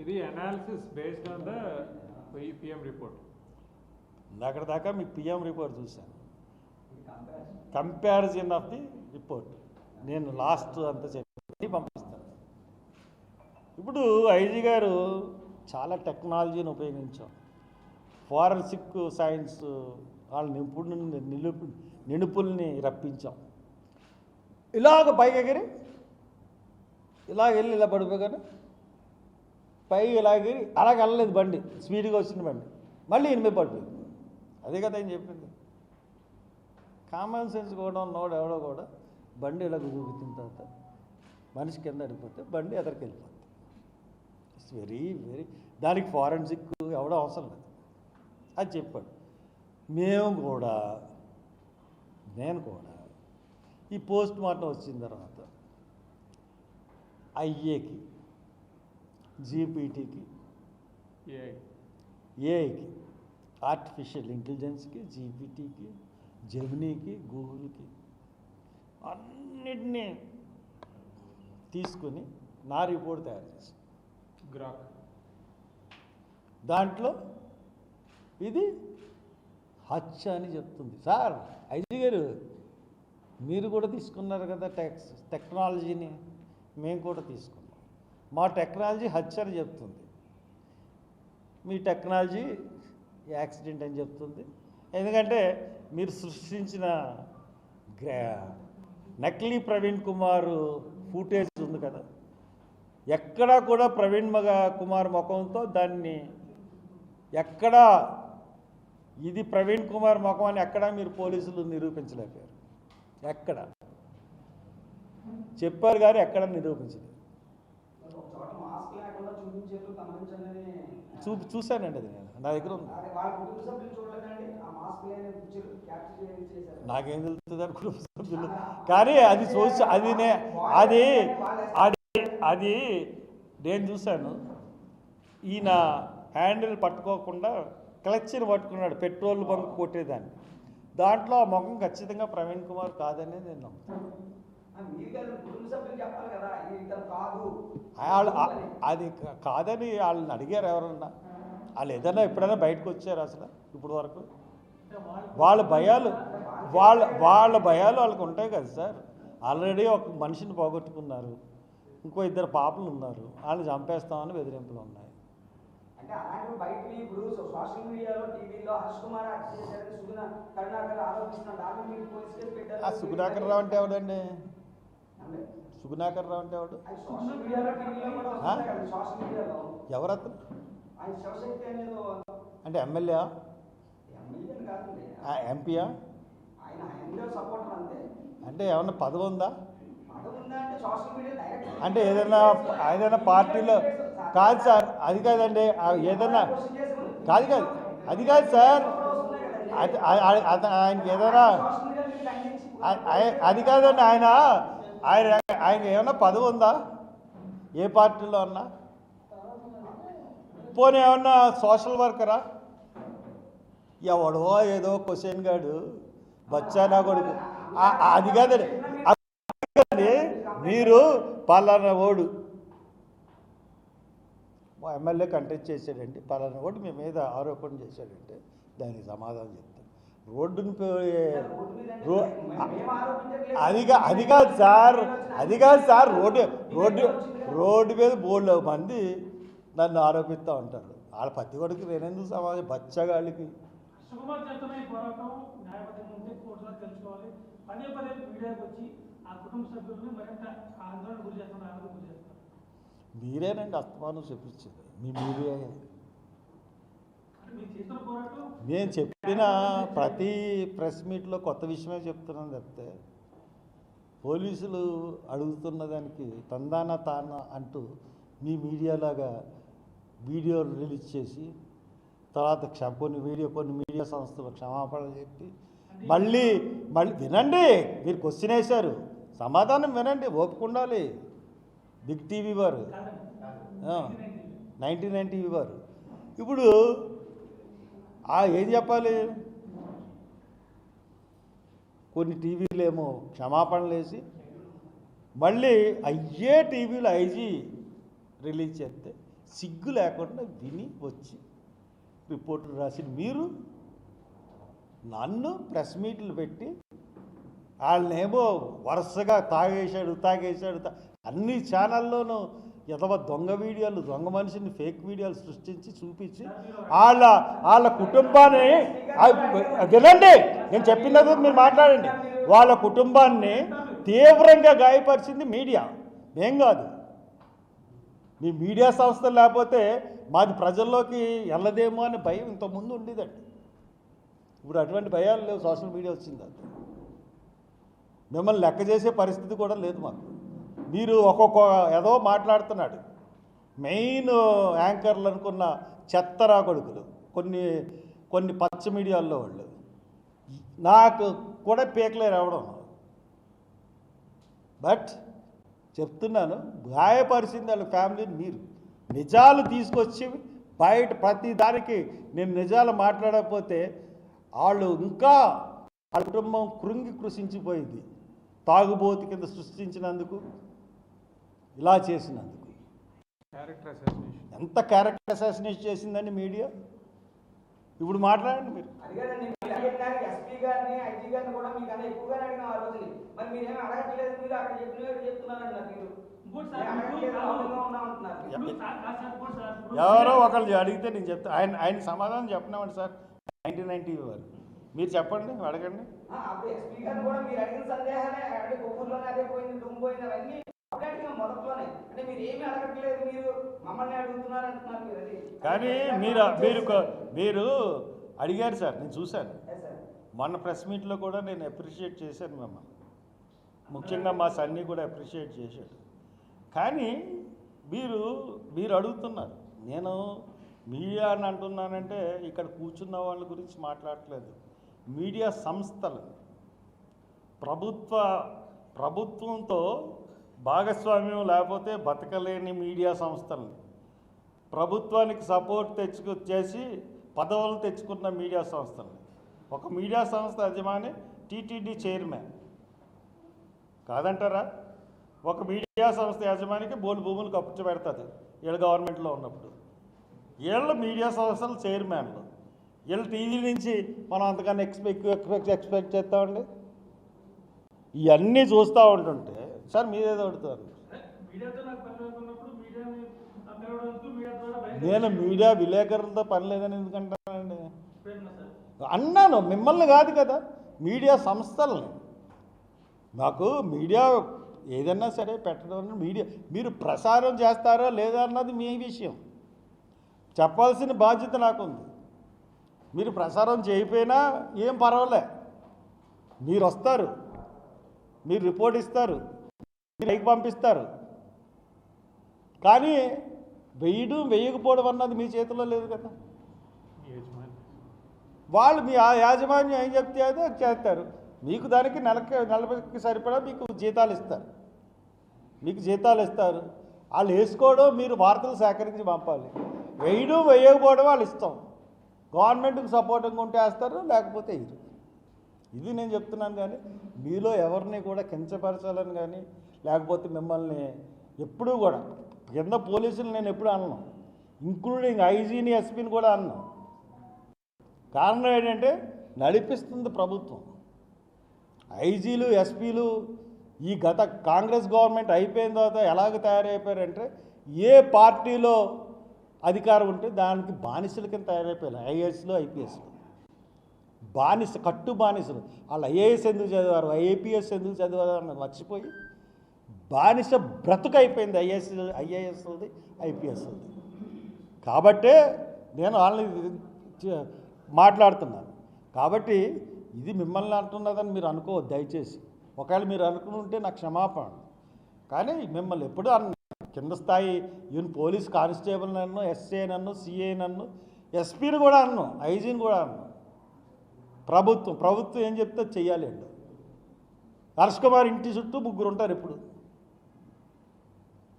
ఇది analysis based on the PM report. అక్కడ దాకా మీకు పిఎం రిపోర్ట్ చూశాను, కంపారిజన్ ఆఫ్ ది రిపోర్ట్ నేను లాస్ట్ అంతా చెప్పి పంపిస్తాను. ఇప్పుడు ఐజీ గారు చాలా టెక్నాలజీని ఉపయోగించాం, ఫారెన్సిక్ సైన్స్ వాళ్ళ నిపుణుల్ని రప్పించాం. ఇలాగ పైకి ఎగిరి ఇలాగ వెళ్ళి ఇలా పడిపోగానే పైకి ఇలాగెగిరి అలాగ వెళ్ళలేదు బండి, స్పీడ్గా వచ్చిన బండి మళ్ళీ ఎనిమిది పడిపోయింది. అదే కదా ఆయన చెప్పింది. కామన్ సెన్స్ కూడా ఉన్నవాడు ఎవడో కూడా బండి ఇలా గుర్తిన తర్వాత మనిషి కింద అడిగిపోతే బండి ఎదరికి వెళ్ళిపోతుంది. ఇట్స్ వెరీ వెరీ దానికి ఫారెన్సిక్ ఎవడో అవసరం లేదు, అది చెప్పాడు. నేను కూడా ఈ పోస్ట్ మార్టం వచ్చిన తర్వాత ఐఏకి, జీపీటీకి, ఏఐకి, ఆర్టిఫిషియల్ ఇంటెలిజెన్స్కి, జీపీటీకి, జెమినీకి, గూగుల్కి అన్నిటినీ తీసుకుని నా రిపోర్ట్ తయారు చేసి గ్రాక్ దాంట్లో ఇది హత్య అని చెప్తుంది. సార్ ఐజీ గారు మీరు కూడా తీసుకున్నారు కదా టెక్నాలజీని, మేము కూడా తీసుకున్నాం. మా టెక్నాలజీ హత్య అని చెప్తుంది, మీ టెక్నాలజీ యాక్సిడెంట్ అని చెప్తుంది. ఎందుకంటే మీరు సృష్టించిన నకిలీ ప్రవీణ్ కుమార్ ఫుటేజ్ ఉంది కదా, ఎక్కడా కూడా ప్రవీణ్ కుమార్ ముఖంతో దాన్ని ఎక్కడా ఇది ప్రవీణ్ కుమార్ ముఖం అని ఎక్కడా మీరు పోలీసులు నిరూపించలేకపోయారు. ఎక్కడ చెప్పారు కానీ ఎక్కడ నిరూపించలేదు. చూశానండి, అది నేను నా దగ్గర ఉంది. నాకేం తెలుస్తుంది అని కుటుంబ సభ్యులు, కానీ అది అది నేను చూశాను. ఈయన హ్యాండిల్ పట్టుకోకుండా క్లచ్ని పట్టుకున్నాడు, పెట్రోల్ బంక్ కొట్టేదాన్ని. దాంట్లో ఆ ముఖం ఖచ్చితంగా ప్రవీణ్ కుమార్ కాదని నేను నమ్ముతాను. అది కాదని వాళ్ళని అడిగారు ఎవరన్నా? వాళ్ళు ఏదైనా ఎప్పుడైనా బయటకు వచ్చారు అసలు ఇప్పుడు వరకు? వాళ్ళ భయాలు వాళ్ళకు ఉంటాయి కదా సార్. ఆల్రెడీ ఒక మనిషిని పోగొట్టుకున్నారు, ఇంకో ఇద్దరు పాపలు ఉన్నారు, వాళ్ళని చంపేస్తామని బెదిరింపులు ఉన్నాయి. ఆ సుగుణాకర్ రావు అంటే ఎవడండి? సుగుణాకర్ రావు అంటే ఎవడు? ఎవరతను? అంటే ఎమ్మెల్యే, ఎంపీయా? అంటే ఏమన్నా పదవి ఉందా? అంటే ఏదైనా పార్టీలో కాదు సార్, అది కాదండి. ఏదైనా కాదు అది కాదు సార్. ఆయనకి ఏదైనా అది కాదండి. ఆయన ఏమన్నా పదవి ఉందా ఏ పార్టీలో అన్నా? పోనీ ఏమన్నా సోషల్ వర్కరా? ఎవడో ఏదో క్వశ్చన్ గాడు బచ్చానా కొడుకు, అది కాదండి. మీరు పలానా ఓడు మా ఎమ్మెల్యే కంటెస్ట్ చేశాడంటే, పలానా ఓడు మీ మీద ఆరోపణ చేశాడంటే దానికి సమాధానం చెప్తాను. రోడ్డుని అది కాదు సార్. రోడ్డు మీద బోల్డ్ మంది నన్ను ఆరోపిస్తూ ఉంటారు. వాళ్ళ పత్తి కొడుకు నేనెందుకు సమాజం బచ్చగాళ్ళకి. మీరేనండి అస్తమానం చెప్పించింది, మీ మీడియా. నేను చెప్పిన ప్రతి ప్రెస్ మీట్లో కొత్త విషయమే చెప్తున్నాను తప్పితే పోలీసులు అడుగుతున్న దానికి తందాన తాన అంటూ మీ మీడియాలాగా వీడియో రిలీజ్ చేసి తర్వాత కొన్ని మీడియా సంస్థలు క్షమాపణలు చెప్పి మళ్ళీ వినండి. మీరు క్వశ్చన్ వేశారు, సమాధానం వినండి, ఓపిక ఉండాలి. బిగ్ టీవీ వారు 99 టీవీ వారు ఇప్పుడు ఏం చెప్పాలి? కొన్ని టీవీలు ఏమో క్షమాపణలు వేసి మళ్ళీ అయ్యే టీవీలో ఐజీ రిలీజ్ చేస్తే సిగ్గు లేకుండా విని వచ్చి రిపోర్టులు రాసి మీరు నన్ను ప్రెస్ మీట్లు పెట్టి వాళ్ళనేమో వరుసగా తాగేశాడు అన్ని ఛానల్లోనూ ఎదవ దొంగ వీడియోలు, దొంగ మనిషిని ఫేక్ వీడియోలు సృష్టించి చూపించి వాళ్ళ కుటుంబాన్ని వినండి, నేను చెప్పినది మీరు మాట్లాడండి. వాళ్ళ కుటుంబాన్ని తీవ్రంగా గాయపరిచింది మీడియా, మేం కాదు. మీ మీడియా సంస్థలు లేకపోతే మాది ప్రజల్లోకి వెళ్ళదేమో అనే భయం ఇంతకుముందు ఉండేదండి. ఇప్పుడు అటువంటి భయాలు లేవు, సోషల్ మీడియా వచ్చింది. మిమ్మల్ని లెక్క చేసే పరిస్థితి కూడా లేదు మాకు. మీరు ఒక్కొక్క ఏదో మాట్లాడుతున్నాడు. మెయిన్ యాంకర్లు అనుకున్న చెత్తరా కొడుకులు కొన్ని పచ్చ మీడియాల్లో వాళ్ళు నాకు కూడా పీకలేరు అవడం. బట్ చెప్తున్నాను, గాయపరిచింది వాళ్ళ ఫ్యామిలీని. మీరు నిజాలు తీసుకొచ్చి బయట ప్రతి దానికి నేను నిజాలు మాట్లాడకపోతే వాళ్ళు ఇంకా వాళ్ళ కుటుంబం కృషించిపోయింది. తాగుబోతు కింద సృష్టించినందుకు, ఇలా చేసినందుకు. ఎంత క్యారెక్టర్ అసాసినేషన్ చేసిందండి మీడియా. ఇప్పుడు మాట్లాడండి మీరు. ఎస్పీ గారిని, ఐజీ గారిని కూడా మీకు అలా ఎక్కువగానే అడిగిన ఆ రోజుని, మరి మీరేమీ అడగట్లేదు. మీరు అక్కడ చెప్తున్నారన్నారు. ఎవరో ఒకళ్ళు అడిగితే నేను చెప్తాను. ఆయన సమాధానం చెప్పినామండి సార్. 1990 వారు మీరు చెప్పండి, అడగండి. ఎస్పీ గారిని కూడా మీరు అడిగిన సందేహాలే, అంటే కొవ్వూరులోనే అదే పోయింది, దుమ్ము పోయింది, అవన్నీ అడిగిన మొదట్లోనే. అంటే మీరు ఏమీ అడగట్లేదు, మీరు మమ్మల్ని అడుగుతున్నారు అంటున్నారు. మీరు అది కానీ మీరు అడిగారు సార్, నేను చూశాను. మొన్న ప్రెస్ మీట్లో కూడా నేను అప్రిషియేట్ చేశాను మిమ్మల్ని. ముఖ్యంగా మా సన్నీ కూడా అప్రిషియేట్ చేశాడు. కానీ మీరు అడుగుతున్నారు. నేను మీడియా అని అంటున్నానంటే ఇక్కడ కూర్చున్న వాళ్ళ గురించి మాట్లాడట్లేదు. మీడియా సంస్థలు ప్రభుత్వంతో భాగస్వామ్యం లేకపోతే బతకలేని మీడియా సంస్థలని, ప్రభుత్వానికి సపోర్ట్ చేసి పదవులు తెచ్చుకున్న మీడియా సంస్థలని. ఒక మీడియా సంస్థ యజమాని టీటీడీ చైర్మన్ కాదంటారా? ఒక మీడియా సంస్థ యజమానికి బోర్డు భూములు కప్పుపెడుతుంది వీళ్ళు గవర్నమెంట్లో ఉన్నప్పుడు. వీళ్ళు మీడియా సంస్థలు చైర్మన్లు. వీళ్ళు టీవీ నుంచి మనం అంతకన్నా ఎక్స్పెక్ట్ చేస్తామండి. ఇవన్నీ చూస్తూ ఉంటుంటే సార్ మీరేదో అడుగుతారు. నేను మీడియా విలేకరులతో పని లేదని ఎందుకంటానండి? అన్నాను, మిమ్మల్ని కాదు కదా, మీడియా సంస్థల్ని. నాకు మీడియా ఏదన్నా సరే పెట్టడం, మీడియా మీరు ప్రసారం చేస్తారో లేదా అన్నది మీ విషయం. చెప్పాల్సిన బాధ్యత నాకుంది. మీరు ప్రసారం చేయకపోయినా ఏం పర్వాలే, మీరు వస్తారు, మీరు రిపోర్ట్ ఇస్తారు, మీరు పైకి పంపిస్తారు. కానీ వేయకపోవడం అన్నది మీ చేతిలో లేదు కదా. వాళ్ళు మీ యాజమాన్యం ఏం చెప్తే అదే చేస్తారు. మీకు దానికి నెలకి సరిపడా మీకు జీతాలు ఇస్తారు. వాళ్ళు వేసుకోవడం, మీరు వార్తలు సేకరించి పంపాలి. వేయకపోవడం వాళ్ళు ఇష్టం. గవర్నమెంట్కి సపోర్టింగ్ ఉంటే వేస్తారు, లేకపోతే ఇది నేను చెప్తున్నాను. కానీ మీలో ఎవరిని కూడా కించపరచాలని కానీ లేకపోతే మిమ్మల్ని ఎప్పుడూ కూడా కింద పోలీసులు నేను ఎప్పుడు అన్నాను, ఇంక్లూడింగ్ ఐజీని, ఎస్పీని కూడా అన్నాను. కారణం ఏంటంటే నడిపిస్తుంది ప్రభుత్వం. ఐజీలు, ఎస్పీలు ఈ గత కాంగ్రెస్ గవర్నమెంట్ అయిపోయిన తర్వాత ఎలాగ తయారైపోయారంటే, ఏ పార్టీలో అధికారం ఉంటే దానికి బానిసల కింద తయారైపోయారు. ఐఏఎస్లు, ఐపీఎస్లు కట్టు బానిసలు. వాళ్ళు ఐఏఎస్ ఎందుకు చదివారు, ఐఏపీఎస్ ఎందుకు చదివారు అని మర్చిపోయి బానిస బ్రతుకు అయిపోయింది ఐఏఎస్ది, ఐపీఎస్ది. కాబట్టే నేను వాళ్ళని మాట్లాడుతున్నాను. కాబట్టి ఇది మిమ్మల్ని అంటున్నదని మీరు అనుకోవద్దు దయచేసి. ఒకవేళ మీరు అనుకుంటే నాకు క్షమాపణ. కానీ మిమ్మల్ని ఎప్పుడు కింద స్థాయి ఈవెన్ పోలీస్ కానిస్టేబుల్ నన్ను, ఎస్ఐ నన్ను, సిఐ నన్ను, ఎస్పీని కూడా అన్ను, ఐజీని కూడా అన్ను. ప్రభుత్వం ఏం చెప్తే చెయ్యాలి అండి. హర్ష్ కుమార్ ఇంటి చుట్టూ 3 ఉంటారు. ఎప్పుడు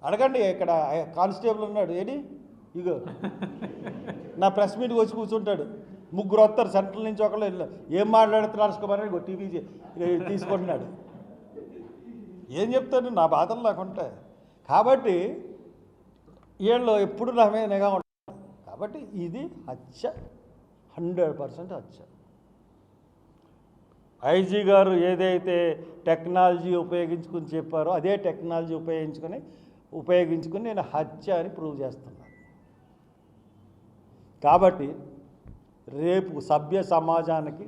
అడగండి, ఇక్కడ కానిస్టేబుల్ ఉన్నాడు, ఏది ఇగో నా ప్రెస్ మీట్కి వచ్చి కూర్చుంటాడు. 3 వస్తారు సెంట్రల్ నుంచి. ఒకళ్ళు ఏం మాట్లాడుతున్నారు హర్ష్ కుమార్ అని టీవీ తీసుకుంటున్నాడు. ఏం చెప్తాను, నా బాధలు నాకు ఉంటాయి. కాబట్టి వీళ్ళు ఎప్పుడు నా మీద నిఘా ఉంటారు. కాబట్టి ఇది హత్య, 100% హత్య. ఐజీ గారు ఏదైతే టెక్నాలజీ ఉపయోగించుకుని చెప్పారో అదే టెక్నాలజీ ఉపయోగించుకుని నేను హత్య అని ప్రూవ్ చేస్తున్నాను. కాబట్టి రేపు సభ్య సమాజానికి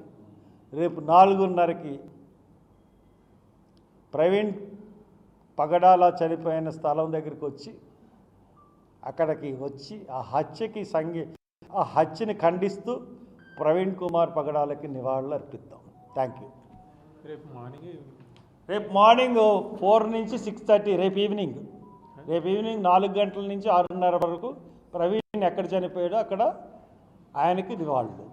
రేపు 4:30కి ప్రవీణ్ పగడాల చనిపోయిన స్థలం దగ్గరికి వచ్చి అక్కడికి వచ్చి ఆ హత్యని ఖండిస్తూ ప్రవీణ్ కుమార్ పగడాలకి నివాళులు అర్పిద్దాం. Thank you. రేపు మార్నింగ్ 4 నుంచి 6:30, రేపు ఈవినింగ్ 4 గంటల నుంచి 6:30 వరకు ప్రవీణ్ ఎక్కడ చనిపోయాడో అక్కడ ఆయనకి నివాళులు.